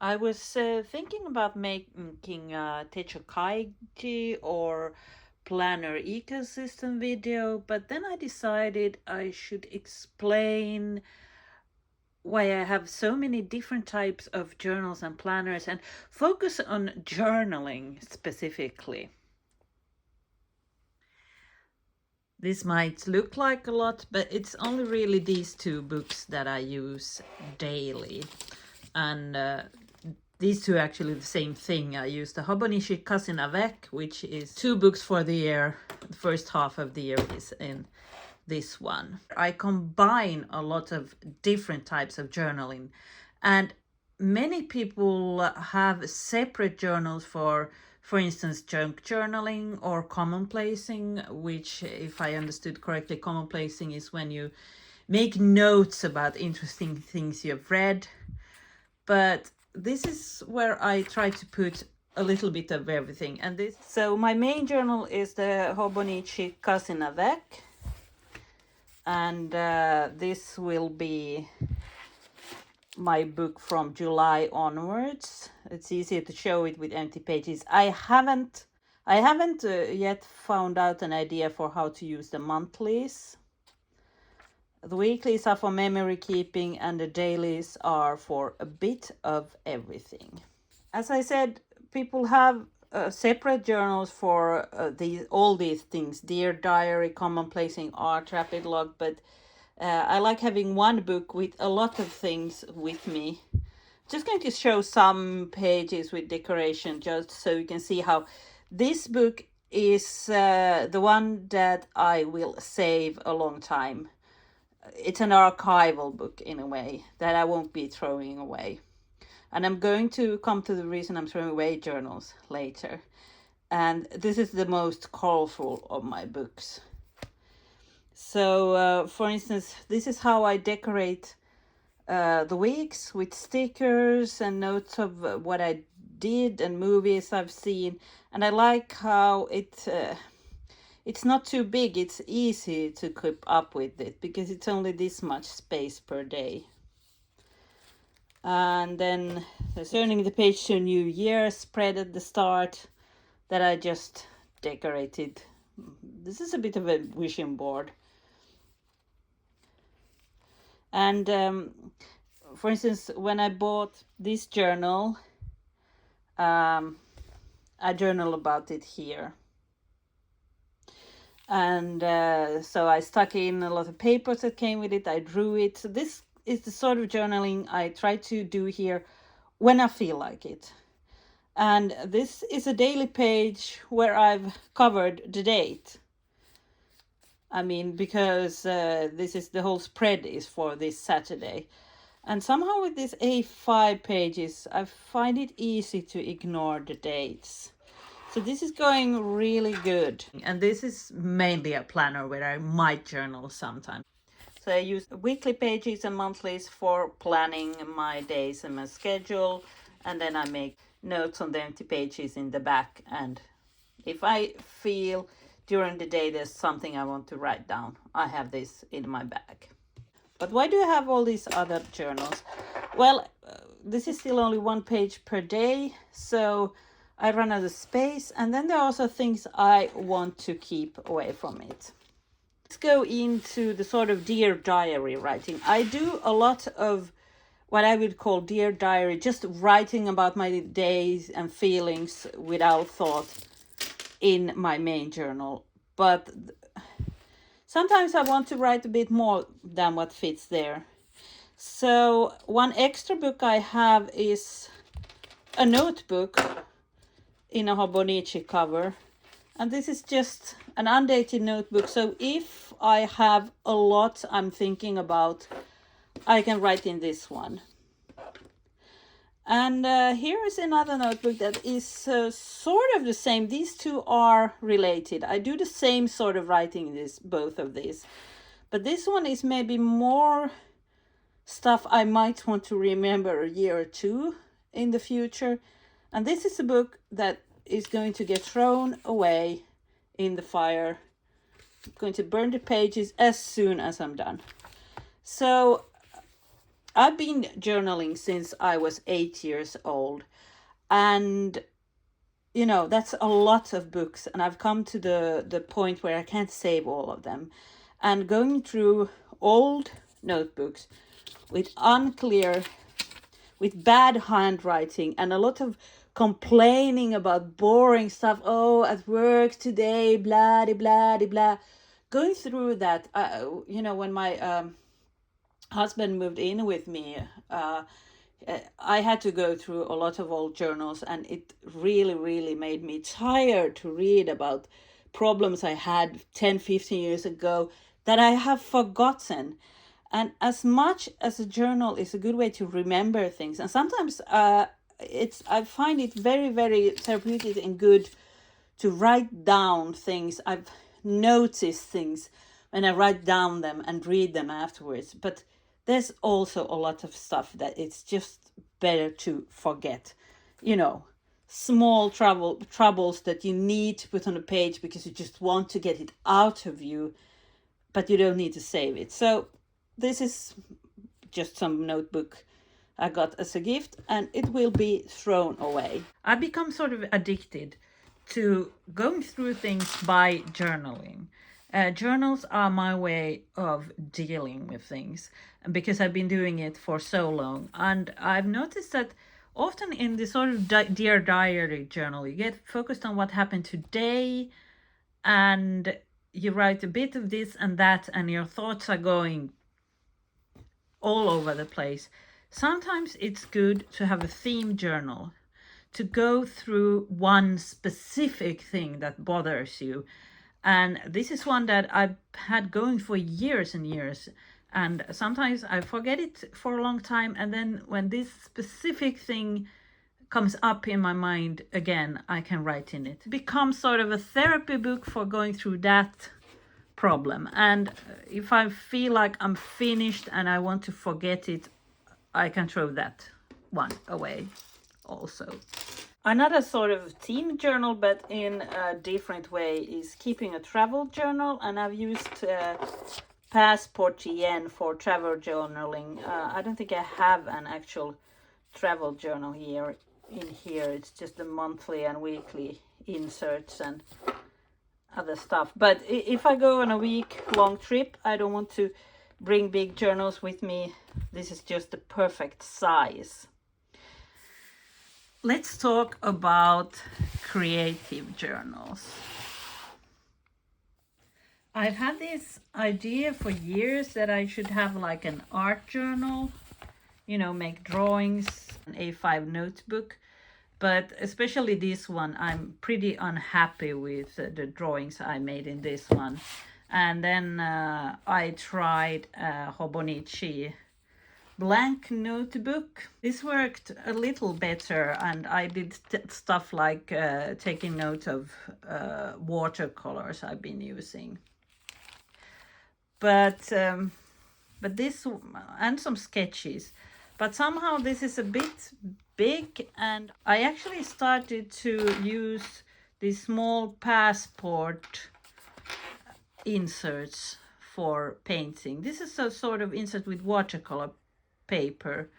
I was thinking about making a Techokaiji or planner ecosystem video, but then I decided I should explain why I have so many different types of journals and planners and focus on journaling specifically. This might look like a lot, but it's only really these two books that I use daily. And these two are actually the same thing. I use the Hobonichi Cousin Avec, which is 2 books for the year. The first half of the year is in this one. I combine a lot of different types of journaling, and many people have separate journals for instance, junk journaling or commonplacing, which, if I understood correctly, commonplacing is when you make notes about interesting things you've read. But this is where I try to put a little bit of everything. So my main journal is the Hobonichi Cousin Avec, and this will be my book from July onwards. It's easier to show it with empty pages. I haven't yet found out an idea for how to use the monthlies. The weeklies are for memory keeping, and the dailies are for a bit of everything. As I said, people have separate journals for all these things: Dear Diary, Commonplacing, Art, Rapid Log, but I like having one book with a lot of things with me. Just going to show some pages with decoration just so you can see how this book is the one that I will save a long time. It's an archival book in a way that I won't be throwing away. And I'm going to come to the reason I'm throwing away journals later. And this is the most colorful of my books. So, for instance, this is how I decorate the weeks with stickers and notes of what I did and movies I've seen. And I like how it's not too big. It's easy to keep up with it because it's only this much space per day. And then there's turning the page to a new year spread at the start that I just decorated. This is a bit of a wishing board. And for instance, when I bought this journal, I journal about it here. And so I stuck in a lot of papers that came with it. I drew it. So this is the sort of journaling I try to do here when I feel like it. And this is a daily page where I've covered the date. I mean, because this is the whole spread is for this Saturday. And somehow with these A5 pages, I find it easy to ignore the dates. So this is going really good. And this is mainly a planner where I might journal sometimes. So I use weekly pages and monthlies for planning my days and my schedule. And then I make notes on the empty pages in the back. And if I feel during the day there's something I want to write down, I have this in my bag. But why do I have all these other journals? Well, this is still only 1 page per day, so I run out of space. And then there are also things I want to keep away from it. Let's go into the sort of Dear Diary writing. I do a lot of what I would call Dear Diary, just writing about my days and feelings without thought in my main journal. But sometimes I want to write a bit more than what fits there. So one extra book I have is a notebook in a Hobonichi cover. And this is just an undated notebook. So if I have a lot I'm thinking about, I can write in this one. And here is another notebook that is sort of the same. These two are related. I do the same sort of writing in both of these. But this one is maybe more stuff I might want to remember a year or two in the future. And this is a book that is going to get thrown away in the fire. I'm going to burn the pages as soon as I'm done. So I've been journaling since I was 8 years old, and that's a lot of books, and I've come to the point where I can't save all of them. And going through old notebooks with with bad handwriting and a lot of complaining about boring stuff. Oh, at work today, blah, de, blah, de, blah. Going through that, when my husband moved in with me, I had to go through a lot of old journals, and it really, really made me tired to read about problems I had 10, 15 years ago that I have forgotten. And as much as a journal is a good way to remember things, and sometimes I find it very, very therapeutic and good to write down things. I've noticed things when I write down them and read them afterwards. But there's also a lot of stuff that it's just better to forget. Small troubles that you need to put on a page because you just want to get it out of you, but you don't need to save it. So this is just some notebook I got as a gift, and it will be thrown away. I've become sort of addicted to going through things by journaling. Journals are my way of dealing with things, because I've been doing it for so long. And I've noticed that often in the sort of Dear Diary journal, you get focused on what happened today, and you write a bit of this and that, and your thoughts are going all over the place. Sometimes it's good to have a theme journal, to go through one specific thing that bothers you. And this is one that I've had going for years and years. And sometimes I forget it for a long time. And then when this specific thing comes up in my mind again, I can write in it. It becomes sort of a therapy book for going through that problem. And if I feel like I'm finished and I want to forget it, I can throw that one away also. Another sort of theme journal, but in a different way, is keeping a travel journal. And I've used Passport GN for travel journaling. I don't think I have an actual travel journal here. It's just the monthly and weekly inserts and other stuff. But if I go on a week-long trip, I don't want to bring big journals with me. This is just the perfect size. Let's talk about creative journals. I've had this idea for years that I should have like an art journal, make drawings, an A5 notebook. But especially this one, I'm pretty unhappy with the drawings I made in this one. And then I tried Hobonichi blank notebook. This worked a little better, and I did stuff like taking note of watercolors I've been using. But this, and some sketches. But somehow this is a bit big, and I actually started to use these small passport inserts for painting. This is a sort of insert with watercolor paper,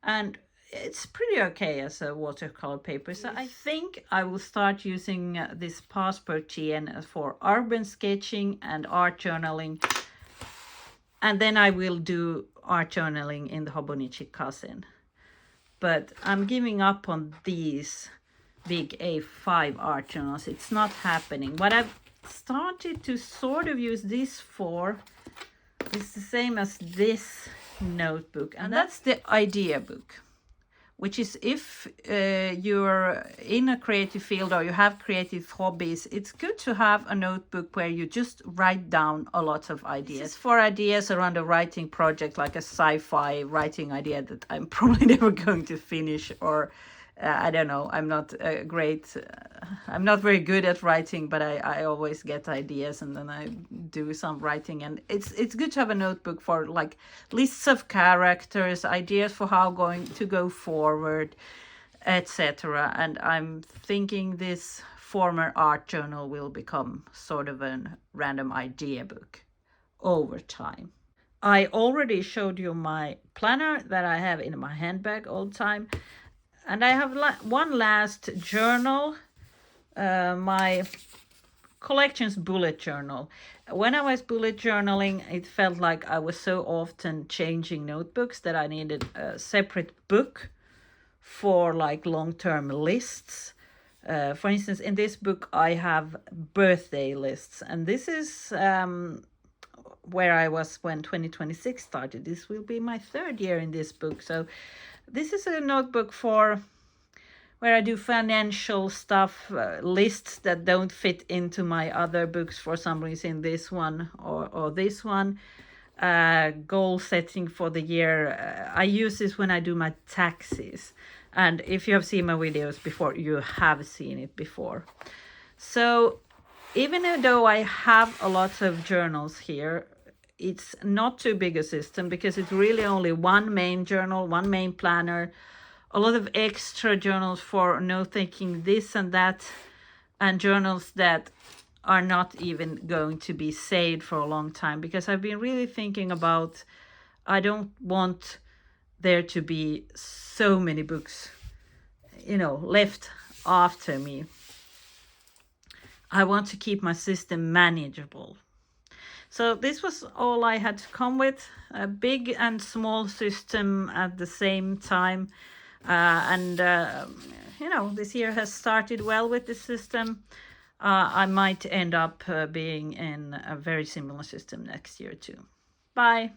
and it's pretty okay as a watercolor paper. So I think I will start using this Passport GN for urban sketching and art journaling. And then I will do art journaling in the Hobonichi Cousin. But I'm giving up on these big A5 art journals. It's not happening. What I've started to sort of use this for is the same as this notebook. And that's the idea book, which is if you're in a creative field or you have creative hobbies, it's good to have a notebook where you just write down a lot of ideas. This is for ideas around a writing project, like a sci-fi writing idea that I'm probably never going to finish, or I don't know, I'm not very good at writing, but I always get ideas and then I do some writing. And it's good to have a notebook for like lists of characters, ideas for how going to go forward, etc. And I'm thinking this former art journal will become sort of a random idea book over time. I already showed you my planner that I have in my handbag all the time. And I have one last journal, my collections bullet journal. When I was bullet journaling, it felt like I was so often changing notebooks that I needed a separate book for like long-term lists. For instance, in this book, I have birthday lists, and this is where I was when 2026 started. This will be my 3rd year in this book. So this is a notebook for where I do financial stuff, lists that don't fit into my other books for some reason, this one or this one. Goal setting for the year. I use this when I do my taxes. And if you have seen my videos before, you have seen it before. So even though I have a lot of journals here, it's not too big a system because it's really only one main journal, one main planner, a lot of extra journals for note-taking this and that, and journals that are not even going to be saved for a long time, because I've been really thinking about, I don't want there to be so many books, left after me. I want to keep my system manageable. So this was all I had to come with, a big and small system at the same time. This year has started well with this system. I might end up being in a very similar system next year too. Bye.